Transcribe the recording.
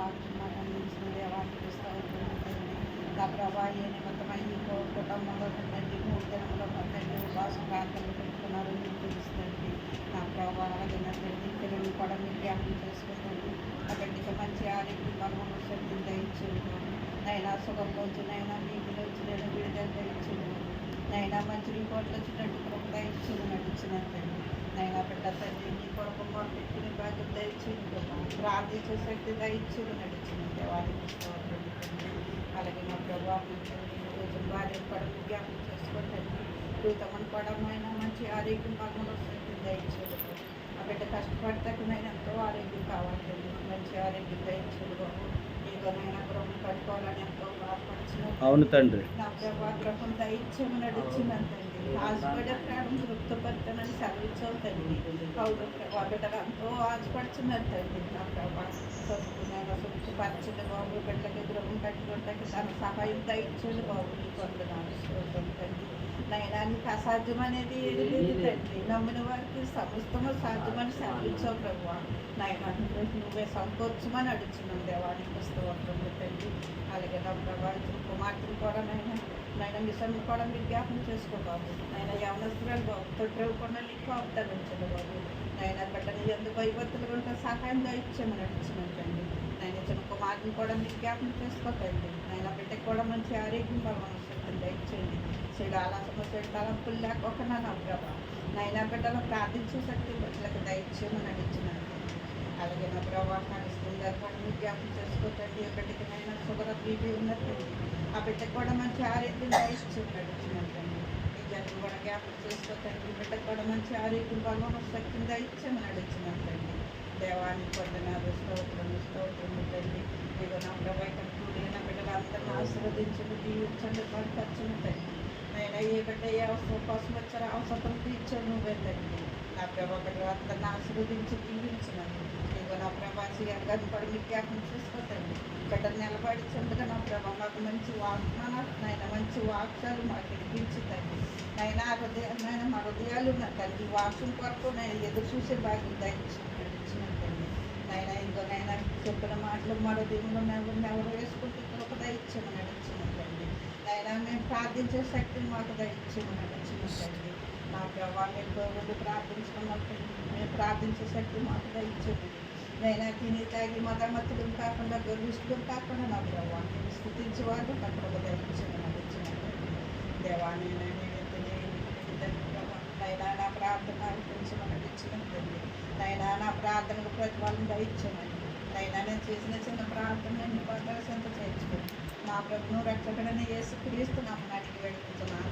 వాక్యం అందించిన దేవానికి స్తోత్రములు. నా ప్రభా ఏ నిమిత్తమై ఈ కుటుంబంలో తండ్రి 3 దినముల తండ్రి ఉపవాస ప్రార్థనలు పెట్టుకున్నారు మీకు తెలుస్తుంది. నా ప్రభా అలాగే నా తండ్రి పిల్లలు కూడా మీరు జ్ఞాపకం చేసుకుంటుంది. ఆ బిడ్డకి మంచి ఆరోగ్యం బలమును శక్తిని దయచేయండి. నైనా సుఖంలోంచి నైనా వీటిలోంచి నేను విడుదల దయచేయండి. నైనా మంచి రిపోర్ట్లు వచ్చినట్టు కృప దయచేసి నడిచినట్టండి. నైనా బిడ్డ తండ్రి నీ కొరకు పెట్టుకుని బాధ్యత దయచేయండి. ప్రార్థించే శక్తి దయచేసి నడిచినట్టే వారికి స్తోత్రం. అలాగే మా ప్రభావం రోజు భార్య కూడా జ్ఞాపకం చేసుకోండి. ప్రీతమని పడమైనా మంచి ఆరోగ్యం బలమును శక్తి దయచేయదు. ఆ బిడ్డ కష్టపడతాకనైనా ఎంతో ఆరోగ్యం కావాలండి. మంచి ఆరోగ్యం దయచేయదు బాబు. నీతోనైనా గృహం కట్టుకోవాలని ఎంతో బాధపడుతున్నాను. అవును తండ్రి. నా ప్రభా గృహం దయచేయము నడిచిందంతండి. ఆశపడతాడు తృప్తిపడతానని సెలవిచ్చావు తండ్రి. అవును ప్రభా బిడ్డలు ఎంతో ఆశపడుతున్నట్టండి. నా ప్రభా తృప్తిపరచండి బాబు. బిడ్డలకి గృహం కట్టుకుంటాకి తన సహాయం దయచేయండి బాబు. నీ పొందనాలు స్తోత్రం తండ్రి. నైనా నీకు అసాధ్యం అనేది ఏది లేదు తండ్రి. నమ్మిన వారికి సమస్తము సాధ్యమని సెలవిచ్చావు ప్రభు. నాయన నువ్వే సంకోచమని అడుగుతున్నాం దేవానికి స్తోత్రము తండ్రి. అలాగే నా ప్రభా కుమార్తెలు కూడా నైనా మిషన్ కూడా మీరు జ్ఞాపకం చేసుకోబాబు. నైనా యవనస్తురాలు బాబు తొట్టివ్వకుండా నీకు అవతరించదు బాబు. నైనా బిడ్డని ఎందుకు భయభక్తులు ఉంటే సహాయంగా ఇచ్చామని అడుగుతున్నాండి. నైనా చిన్న కుమార్తెను కూడా మీరు జ్ఞాపకం చేసుకోకండి. నైనా బిడ్డకి కూడా మంచి ఆరోగ్యం బలమని ఇచ్చండి. చెడు ఆలోచన చెడు తలంపులు లేకపోకుండా నా ప్రభా నైనా బిడ్డలు ప్రార్థించే శక్తి బిడ్డలకు దయచేయమని అడిగినాను. అలాగే నా ప్రభా నడుస్తుంది కూడా మీరు జ్ఞాపకం చేసుకోకండి. బిడ్డకి నైనా షుగర్ బీపీ ఉన్నట్టండి. ఆ బిడ్డకు కూడా మంచి ఆరోగ్యం దయచేయమని అడుగుతున్నట్టండి. ఈ జన్మ కూడా జ్ఞాపకం చేసుకోకండి. బిడ్డకు కూడా మంచి ఆరోగ్యం బలం శక్తిని దయచేయమని అడుగుతున్నట్టండి. దేవాన్ని పొందనాలు స్తోత్రం తండ్రి. ఇదిగో నా ప్రభా ఇక్కడ కూడిన నా బిడ్డలు అందరిని ఆశీర్వదించండి, దీవించండి, ఖర్చును తండ్రి. నైనా ఏ బిడ్డ ఏ అవసరం కోసం వచ్చారో అవసరం తీర్చాను నువ్వే తండ్రి. నా ప్రభా బిడ్డలు అందరిని ఆశీర్వదించి దీవించినాను. ఇదిగో నా ప్రభా శ్రీగారిని కూడా మీకు జ్ఞాపకం చేసుకోతండి. బిడ్డలు నిలబడించందుగా నా ప్రభా మాకు మంచి వాగ్దానాలు నైనా మంచి వాక్యాలు మాకు వినిపించుతండి. నైనా నైనా మా హృదయాలు ఉన్న తండ్రి వాక్యం కొరకు నేను ఎదురు చూసే భాగ్యం దయచేసినట్టండి. నైనా ఇంకో నైనా చెప్పిన మాటలు మరో దేవుడు ఎవరు వేసుకుంటే కృప దయచేయమని నడిచినట్టండి. నైనా మేము ప్రార్థించే శక్తిని మాకు దయచేయమని నడిచినట్టండి. నా ప్రభావ మీరు ప్రార్థించుకున్నట్టండి. మేము ప్రార్థించే శక్తి మాకు దయచేయండి. నైనా తిని తాగి మతమతులు కాకుండా గర్విష్ఠులు కాకుండా నా ప్రభావ నేను స్థుతించే వాళ్ళు నా కృప దయచేయమని నడిచినట్టండి. దేవాన్ని నైనా నా ప్రార్థన ఆలకించమని నడిచినట్టండి. నైనా నా ప్రార్థనకు ప్రతిఫలం దయచేయమని. నైనా నేను చేసిన చిన్న ప్రార్థన నేను 10% చేర్చుకోండి. నా ప్రభువును రక్షకుడైన యేసుక్రీస్తు నామమున అడిగి వేడుకుంటున్నాను.